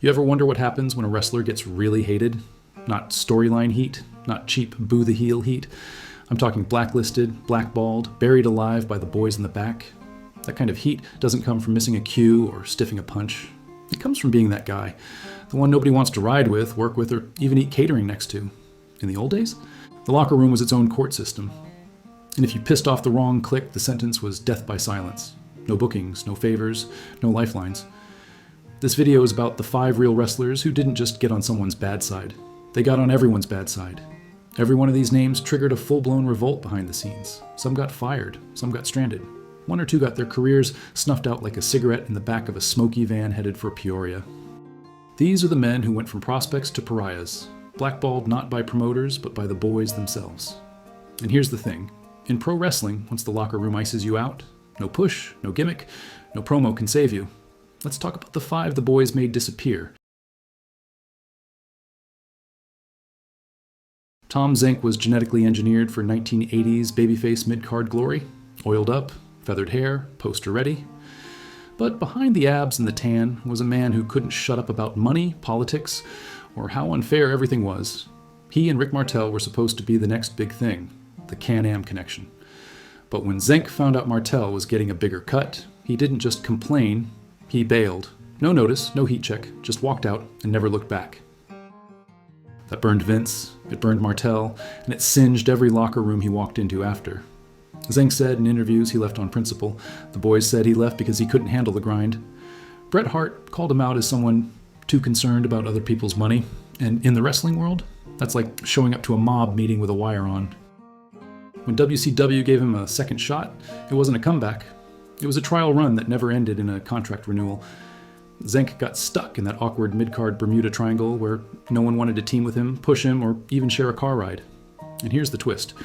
You ever wonder what happens when a wrestler gets really hated? Not storyline heat, not cheap boo the heel heat. I'm talking blacklisted, blackballed, buried alive by the boys in the back. That kind of heat doesn't come from missing a cue or stiffing a punch. It comes from being that guy, the one nobody wants to ride with, work with, or even eat catering next to. In the old days, the locker room was its own court system. And if you pissed off the wrong clique, the sentence was death by silence. No bookings, no favors, no lifelines. This video is about the 5 real wrestlers who didn't just get on someone's bad side. They got on everyone's bad side. Every one of these names triggered a full-blown revolt behind the scenes. Some got fired, some got stranded. 1 or 2 got their careers snuffed out like a cigarette in the back of a smoky van headed for Peoria. These are the men who went from prospects to pariahs, blackballed not by promoters but by the boys themselves. And here's the thing. In pro wrestling, once the locker room ices you out, no push, no gimmick, no promo can save you. Let's talk about the 5 the boys made disappear. Tom Zinc was genetically engineered for 1980s babyface mid-card glory. Oiled up, feathered hair, poster ready. But behind the abs and the tan was a man who couldn't shut up about money, politics, or how unfair everything was. He and Rick Martel were supposed to be the next big thing, the Can-Am connection. But when Zinc found out Martel was getting a bigger cut, he didn't just complain, he bailed. No notice, no heat check, just walked out and never looked back. That burned Vince, it burned Martel, and it singed every locker room he walked into after. Zinc said in interviews he left on principle. The boys said he left because he couldn't handle the grind. Bret Hart called him out as someone too concerned about other people's money. And in the wrestling world, that's like showing up to a mob meeting with a wire on. When WCW gave him a second shot, it wasn't a comeback. It was a trial run that never ended in a contract renewal. Zinc got stuck in that awkward mid-card Bermuda Triangle where no one wanted to team with him, push him, or even share a car ride. And here's the twist.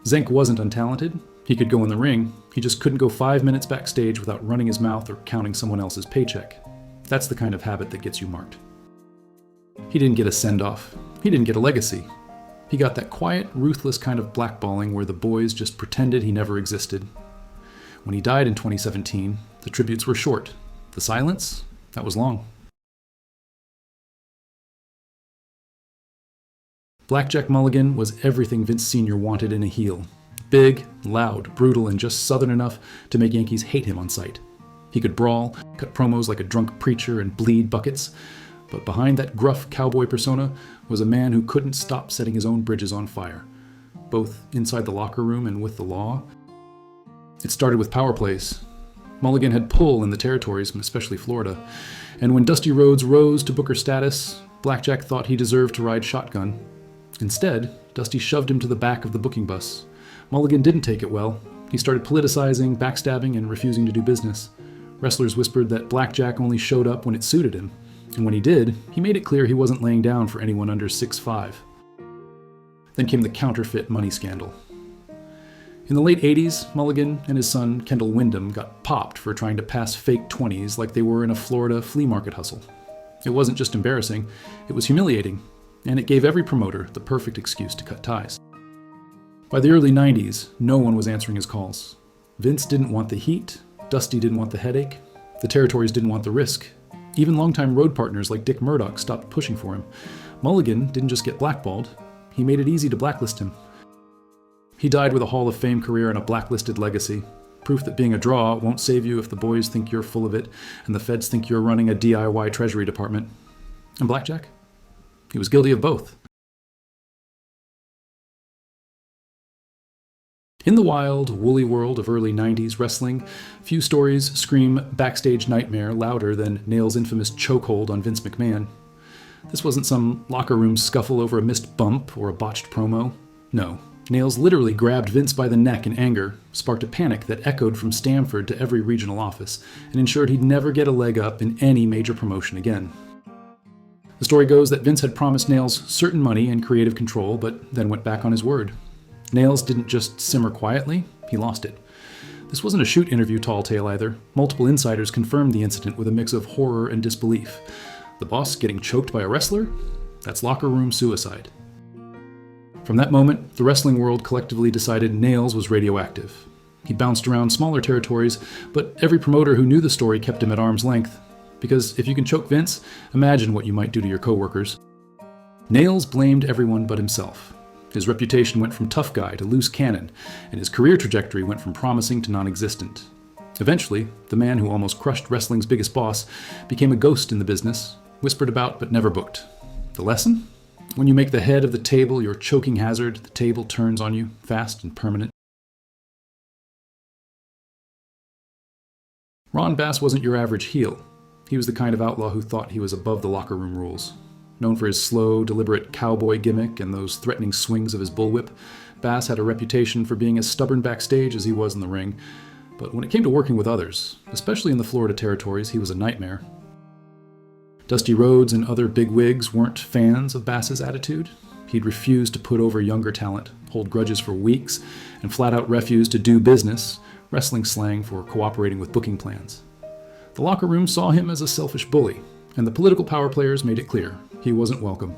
Zinc wasn't untalented. He could go in the ring. He just couldn't go 5 minutes backstage without running his mouth or counting someone else's paycheck. That's the kind of habit that gets you marked. He didn't get a send-off. He didn't get a legacy. He got that quiet, ruthless kind of blackballing where the boys just pretended he never existed. When he died in 2017, the tributes were short. The silence? That was long. Blackjack Mulligan was everything Vince Sr. wanted in a heel. Big, loud, brutal, and just southern enough to make Yankees hate him on sight. He could brawl, cut promos like a drunk preacher, and bleed buckets. But behind that gruff cowboy persona was a man who couldn't stop setting his own bridges on fire, both inside the locker room and with the law. It started with power plays. Mulligan had pull in the territories, especially Florida, and when Dusty Rhodes rose to booker status, Blackjack thought he deserved to ride shotgun. Instead, Dusty shoved him to the back of the booking bus. Mulligan didn't take it well. He started politicizing, backstabbing, and refusing to do business. Wrestlers whispered that Blackjack only showed up when it suited him, and when he did, he made it clear he wasn't laying down for anyone under 6'5". Then came the counterfeit money scandal. In the late 80s, Mulligan and his son Kendall Windham got popped for trying to pass fake 20s like they were in a Florida flea market hustle. It wasn't just embarrassing, it was humiliating, and it gave every promoter the perfect excuse to cut ties. By the early 90s, no one was answering his calls. Vince didn't want the heat, Dusty didn't want the headache, the territories didn't want the risk. Even longtime road partners like Dick Murdoch stopped pushing for him. Mulligan didn't just get blackballed, he made it easy to blacklist him. He died with a Hall of Fame career and a blacklisted legacy. Proof that being a draw won't save you if the boys think you're full of it and the feds think you're running a DIY treasury department. And Blackjack? He was guilty of both. In the wild, woolly world of early 90s wrestling, few stories scream backstage nightmare louder than Nail's infamous chokehold on Vince McMahon. This wasn't some locker room scuffle over a missed bump or a botched promo. No. Nails literally grabbed Vince by the neck in anger, sparked a panic that echoed from Stamford to every regional office, and ensured he'd never get a leg up in any major promotion again. The story goes that Vince had promised Nails certain money and creative control, but then went back on his word. Nails didn't just simmer quietly, he lost it. This wasn't a shoot interview tall tale either. Multiple insiders confirmed the incident with a mix of horror and disbelief. The boss getting choked by a wrestler? That's locker room suicide. From that moment, the wrestling world collectively decided Nails was radioactive. He bounced around smaller territories, but every promoter who knew the story kept him at arm's length. Because if you can choke Vince, imagine what you might do to your coworkers. Nails blamed everyone but himself. His reputation went from tough guy to loose cannon, and his career trajectory went from promising to non-existent. Eventually, the man who almost crushed wrestling's biggest boss became a ghost in the business, whispered about but never booked. The lesson? When you make the head of the table your choking hazard, the table turns on you, fast and permanent. Ron Bass wasn't your average heel. He was the kind of outlaw who thought he was above the locker room rules. Known for his slow, deliberate cowboy gimmick and those threatening swings of his bullwhip, Bass had a reputation for being as stubborn backstage as he was in the ring. But when it came to working with others, especially in the Florida territories, he was a nightmare. Dusty Rhodes and other bigwigs weren't fans of Bass's attitude. He'd refuse to put over younger talent, hold grudges for weeks, and flat out refuse to do business, wrestling slang for cooperating with booking plans. The locker room saw him as a selfish bully, and the political power players made it clear he wasn't welcome.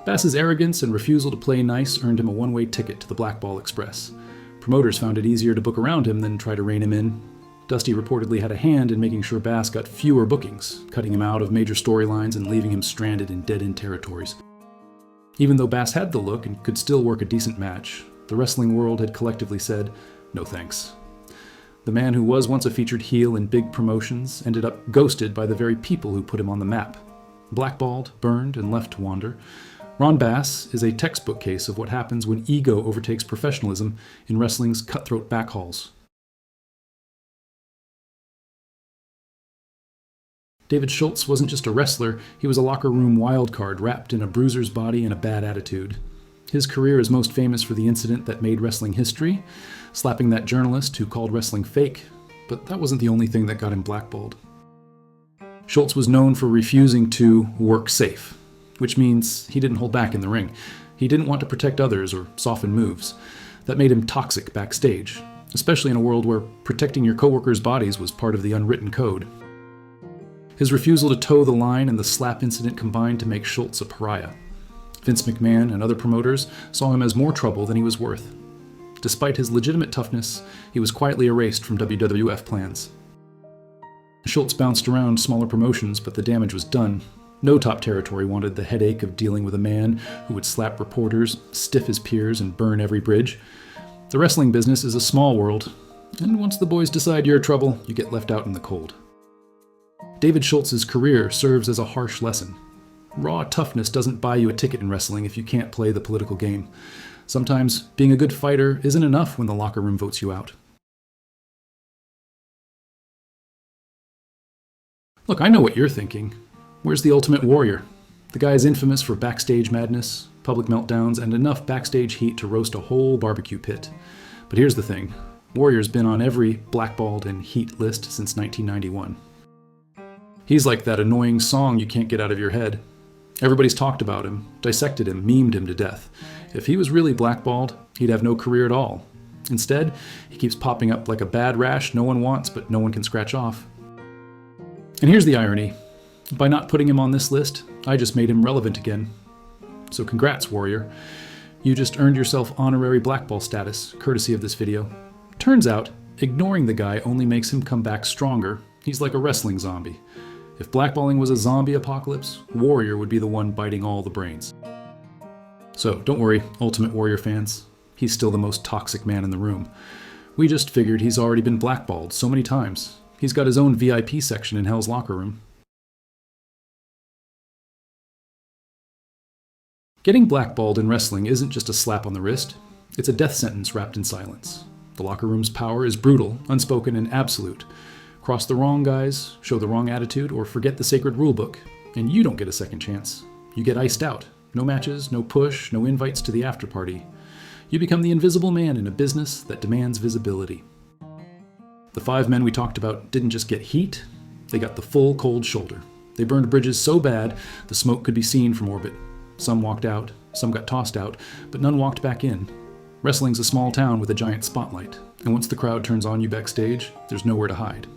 Bass's arrogance and refusal to play nice earned him a one-way ticket to the Blackball Express. Promoters found it easier to book around him than try to rein him in. Dusty reportedly had a hand in making sure Bass got fewer bookings, cutting him out of major storylines and leaving him stranded in dead-end territories. Even though Bass had the look and could still work a decent match, the wrestling world had collectively said, no thanks. The man who was once a featured heel in big promotions ended up ghosted by the very people who put him on the map. Blackballed, burned, and left to wander. Ron Bass is a textbook case of what happens when ego overtakes professionalism in wrestling's cutthroat backhalls. David Schultz wasn't just a wrestler, he was a locker room wildcard wrapped in a bruiser's body and a bad attitude. His career is most famous for the incident that made wrestling history, slapping that journalist who called wrestling fake, but that wasn't the only thing that got him blackballed. Schultz was known for refusing to work safe, which means he didn't hold back in the ring. He didn't want to protect others or soften moves. That made him toxic backstage, especially in a world where protecting your coworkers' bodies was part of the unwritten code. His refusal to toe the line and the slap incident combined to make Schultz a pariah. Vince McMahon and other promoters saw him as more trouble than he was worth. Despite his legitimate toughness, he was quietly erased from WWF plans. Schultz bounced around smaller promotions, but the damage was done. No top territory wanted the headache of dealing with a man who would slap reporters, stiff his peers, and burn every bridge. The wrestling business is a small world, and once the boys decide you're trouble, you get left out in the cold. David Schultz's career serves as a harsh lesson. Raw toughness doesn't buy you a ticket in wrestling if you can't play the political game. Sometimes being a good fighter isn't enough when the locker room votes you out. Look, I know what you're thinking. Where's the Ultimate Warrior? The guy is infamous for backstage madness, public meltdowns, and enough backstage heat to roast a whole barbecue pit. But here's the thing. Warrior's been on every Blackballed and Heat list since 1991. He's like that annoying song you can't get out of your head. Everybody's talked about him, dissected him, memed him to death. If he was really blackballed, he'd have no career at all. Instead, he keeps popping up like a bad rash no one wants but no one can scratch off. And here's the irony. By not putting him on this list, I just made him relevant again. So congrats, Warrior. You just earned yourself honorary blackball status, courtesy of this video. Turns out, ignoring the guy only makes him come back stronger. He's like a wrestling zombie. If blackballing was a zombie apocalypse, Warrior would be the one biting all the brains. So don't worry, Ultimate Warrior fans. He's still the most toxic man in the room. We just figured he's already been blackballed so many times. He's got his own VIP section in Hell's locker room. Getting blackballed in wrestling isn't just a slap on the wrist. It's a death sentence wrapped in silence. The locker room's power is brutal, unspoken, and absolute. Cross the wrong guys, show the wrong attitude, or forget the sacred rulebook, and you don't get a second chance. You get iced out. No matches, no push, no invites to the after party. You become the invisible man in a business that demands visibility. The 5 men we talked about didn't just get heat, they got the full cold shoulder. They burned bridges so bad the smoke could be seen from orbit. Some walked out, some got tossed out, but none walked back in. Wrestling's a small town with a giant spotlight, and once the crowd turns on you backstage, there's nowhere to hide.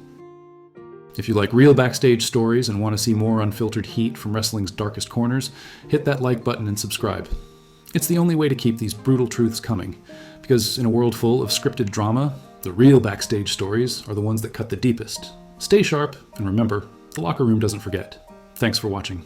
If you like real backstage stories and want to see more unfiltered heat from wrestling's darkest corners, hit that like button and subscribe. It's the only way to keep these brutal truths coming, because in a world full of scripted drama, the real backstage stories are the ones that cut the deepest. Stay sharp, and remember, The locker room doesn't forget. Thanks for watching.